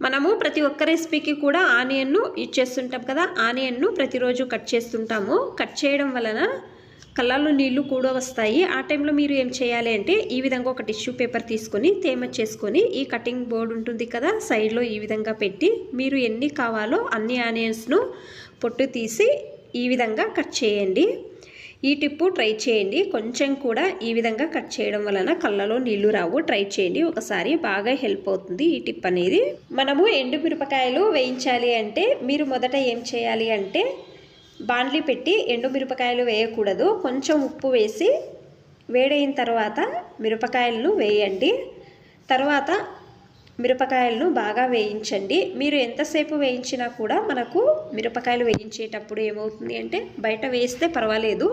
మనము ప్రతి ఒక్క రెసిపీకి కూడా ఆనియన్ను యూజ్ చేస్తుంటాం కదా, ఆనియన్ను ప్రతిరోజు కట్ చేస్తుంటాము. కట్ చేయడం వలన కళ్ళల్లో నీళ్లు కూడా వస్తాయి. ఆ టైంలో మీరు ఏం చేయాలి అంటే ఈ విధంగా ఒక టిష్యూ పేపర్ తీసుకొని తేమ చేసుకొని ఈ కటింగ్ బోర్డు ఉంటుంది కదా సైడ్లో ఈ విధంగా పెట్టి మీరు ఎన్ని కావాలో అన్ని ఆనియన్స్ను పొట్టు తీసి ఈ విధంగా కట్ చేయండి. ఈ టిప్పు ట్రై చేయండి. కొంచెం కూడా ఈ విధంగా కట్ చేయడం వలన కళ్ళలో నీళ్లు రావు. ట్రై చేయండి ఒకసారి, బాగా హెల్ప్ అవుతుంది ఈ టిప్ అనేది. మనము ఎండు మిరపకాయలు వేయించాలి అంటే మీరు మొదట ఏం చేయాలి అంటే బాండ్లీ పెట్టి ఎండు మిరపకాయలు వేయకూడదు. కొంచెం ఉప్పు వేసి వేడైన తర్వాత మిరపకాయలను వేయండి. తర్వాత మిరపకాయలను బాగా వేయించండి. మీరు ఎంతసేపు వేయించినా కూడా మనకు మిరపకాయలు వేయించేటప్పుడు ఏమవుతుంది అంటే బయట వేస్తే పర్వాలేదు,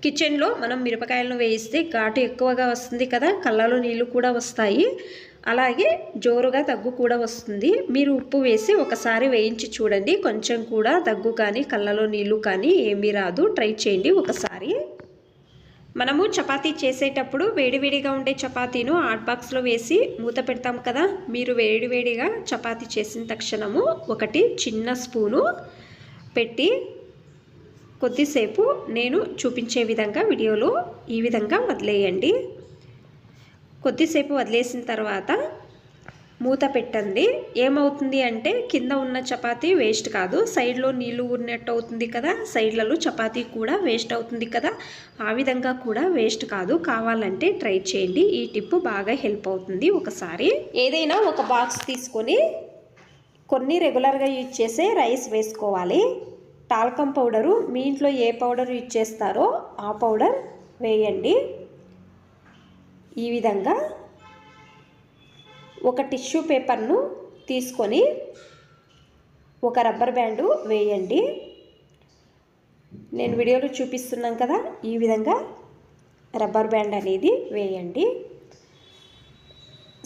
కిచెన్లో మనం మిరపకాయలను వేయిస్తే ఘాటు ఎక్కువగా వస్తుంది కదా, కళ్ళలో నీళ్ళు కూడా వస్తాయి, అలాగే జోరుగా దగ్గు కూడా వస్తుంది. మీరు ఉప్పు వేసి ఒకసారి వేయించి చూడండి, కొంచెం కూడా దగ్గు కానీ కళ్ళలో నీళ్ళు కానీ ఏమీ రాదు. ట్రై చేయండి ఒకసారి. మనము చపాతీ చేసేటప్పుడు వేడివేడిగా ఉండే చపాతీను హాట్ బాక్స్లో వేసి మూత పెడతాం కదా, మీరు వేడివేడిగా చపాతీ చేసిన తక్షణము ఒకటి చిన్న స్పూను పెట్టి కొద్దిసేపు నేను చూపించే విధంగా వీడియోలో ఈ విధంగా వదిలేయండి. కొద్దిసేపు వదిలేసిన తర్వాత మూత పెట్టండి. ఏమవుతుంది అంటే కింద ఉన్న చపాతీ వేస్ట్ కాదు, సైడ్లో నీళ్లు ఊరినట్టు అవుతుంది కదా, సైడ్లలో చపాతీ కూడా వేస్ట్ అవుతుంది కదా, ఆ విధంగా కూడా వేస్ట్ కాదు. కావాలంటే ట్రై చేయండి, ఈ టిప్ బాగా హెల్ప్ అవుతుంది. ఒకసారి ఏదైనా ఒక బాక్స్ తీసుకొని కొన్ని రెగ్యులర్గా యూజ్ చేసే రైస్ వేసుకోవాలి. టాల్కమ్ పౌడరు మీ ఇంట్లో ఏ పౌడర్ యూజ్ చేస్తారో ఆ పౌడర్ వేయండి. ఈ విధంగా ఒక టిష్యూ పేపర్ను తీసుకొని ఒక రబ్బర్ బ్యాండు వేయండి. నేను వీడియోలో చూపిస్తున్నాను కదా, ఈ విధంగా రబ్బర్ బ్యాండ్ అనేది వేయండి.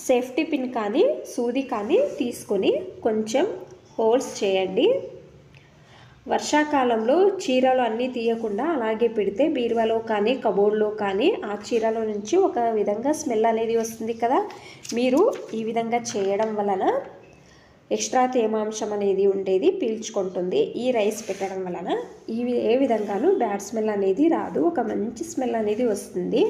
సేఫ్టీ పిన్ కానీ సూది కానీ తీసుకొని కొంచెం హోల్స్ చేయండి. వర్షాకాలంలో చీరలు అన్నీ తీయకుండా అలాగే పెడితే బీరువాలో కానీ కబోర్డ్లో కానీ ఆ చీరలో నుంచి ఒక విధంగా స్మెల్ అనేది వస్తుంది కదా, మీరు ఈ విధంగా చేయడం వలన ఎక్స్ట్రా తేమాంశం అనేది ఉండేది పీల్చుకుంటుంది. ఈ రైస్ పెట్టడం వలన ఏ విధంగానూ బ్యాడ్ స్మెల్ అనేది రాదు, ఒక మంచి స్మెల్ అనేది వస్తుంది.